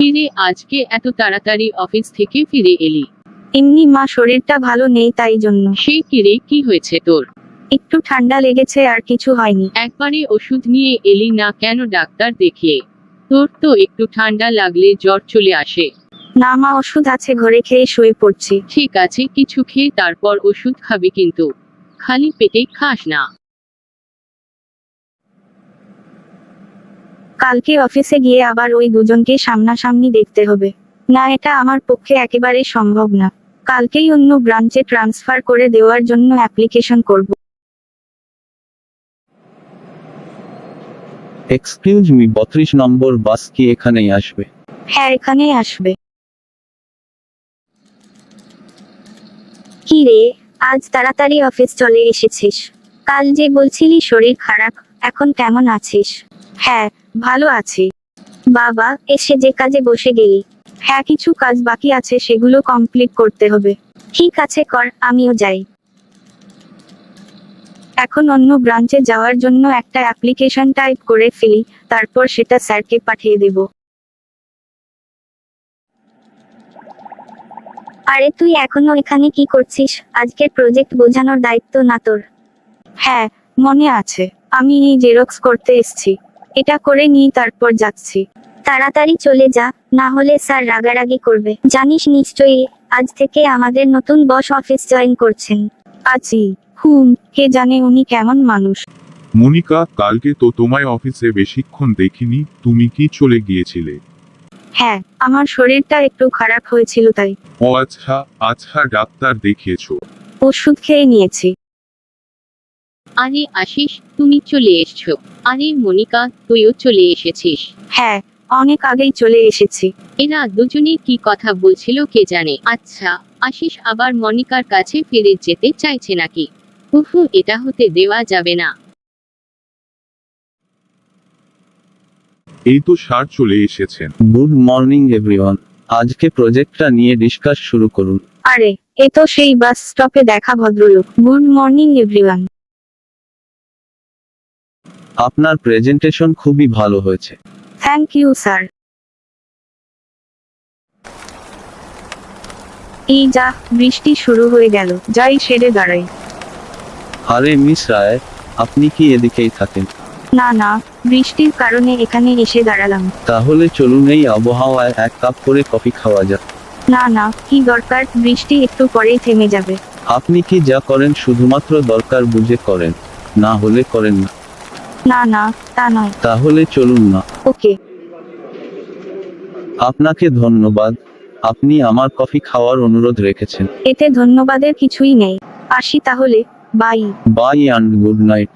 কিরে আজকে এত তাড়াতাড়ি অফিস থেকে ফিরে এলি? এমনি মা, শরীরটা ভালো নেই তাই জন্য। সে কিরে, কি হয়েছে তোর? একটু ঠান্ডা লেগেছে, আর কিছু হয়নি। একবারে ওষুধ নিয়ে এলি না কেন ডাক্তার দেখিয়ে? তোর তো একটু ঠান্ডা লাগলে জ্বর চলে আসে। না মা, ওষুধ আছে ঘরে, খেয়ে শুয়ে পড়ছি। ঠিক আছে, কিছু খেয়ে তারপর ওষুধ খাবি, কিন্তু খালি পেটে খাস না। কালকে অফিসে গিয়ে আবার ওই দুজনকে সামনাসামনি দেখতে হবে। না, এটা আমার পক্ষে একেবারে সম্ভব না। কালকেই অন্য ব্রাঞ্চে ট্রান্সফার করে দেওয়ার জন্য অ্যাপ্লিকেশন করব। এক্সকিউজ মি, 32 নম্বর বাস কি এখানেই আসবে? হ্যাঁ, এখানেই আসবে। কি রে, আজ তাড়াতাড়ি অফিস চলে এসেছিস? কাল যে বলছিলি শরীর খারাপ, এখন কেমন আছিস? হ্যাঁ, ভালো আছি। বাবা, এসে যে কাজে বসে গেলি? হ্যাঁ, কিছু কাজ বাকি আছে, সেগুলো কমপ্লিট করতে হবে। ঠিক আছে, কর, আমিও যাই। এখন অন্য ব্রাঞ্চে যাওয়ার জন্য একটা অ্যাপ্লিকেশন টাইপ করে ফেলি, তারপর সেটা স্যারকে পাঠিয়ে দেব। আরে তুই এখনো এখানে কি করছিস? আজকের প্রজেক্ট বোঝানোর দায়িত্ব না তোর? হ্যাঁ, মনে আছে। আমি এই জেরক্স করতে এসেছি। এটা করে নিই, তারপর যাচ্ছি। তাড়াতাড়ি চলে যা, না হলে স্যার রাগারাগি করবে। জানিস নিশ্চয়ই, আজ থেকে আমাদের নতুন বস অফিস জয়েন করছেন। আছি। কে জানে উনি কেমন মানুষ। মনিকা, কালকে তো তোমায় অফিসে বেশিক্ষণ দেখিনি, তুমি কি চলে গিয়েছিলে? হ্যাঁ, আমার শরীরটা একটু খারাপ হয়েছিল তাই। ও আচ্ছা আচ্ছা, ডাক্তার দেখিয়েছো? ওষুধ খেয়ে নিয়েছি। আরে আশিস, তুমি চলে এসছো। আরে মনিকা, তুইও চলে এসেছিস? হ্যাঁ, অনেক আগেই চলে এসেছি। এরা দুজনে কি কথা বলছিল কে জানে। আচ্ছা, আশিস আবার মনিকার কাছে ফিরে যেতে চাইছে নাকি? এটা হতে দেওয়া যাবে না। এই তো স্যার চলে এসেছেন। Good morning everyone. আজকে প্রজেক্টটা নিয়ে ডিসকাস শুরু করুন। আরে, এ তো সেই বাস স্টপে দেখা ভদ্রলোক। Good morning everyone. আপনার প্রেজেন্টেশন খুবই ভালো হয়েছে। Thank you sir. এই যা, বৃষ্টি শুরু হয়ে গেল, যাই সেরে দাঁড়াই। আরে মিস রায়, আপনি কি এদিকেই থাকেন? না না, বৃষ্টির কারণে এখানে এসে দাঁড়ালাম। তাহলে চলুন এই আবহাওয়ায় এক কাপ করে কফি খাওয়া যাক। না না, কি দরকার, বৃষ্টি একটু পরেই থেমে যাবে। আপনি কি যা করেন শুধুমাত্র দরকার বুঝে করেন, না হলে করেন না। না না, তা নয়। তাহলে চলুন না। ওকে। আপনাকে ধন্যবাদ, আপনি আমার কফি খাওয়ার অনুরোধ রেখেছেন। এতে ধন্যবাদের কিছুই নেই। আসি তাহলে, bye. Bye and good night.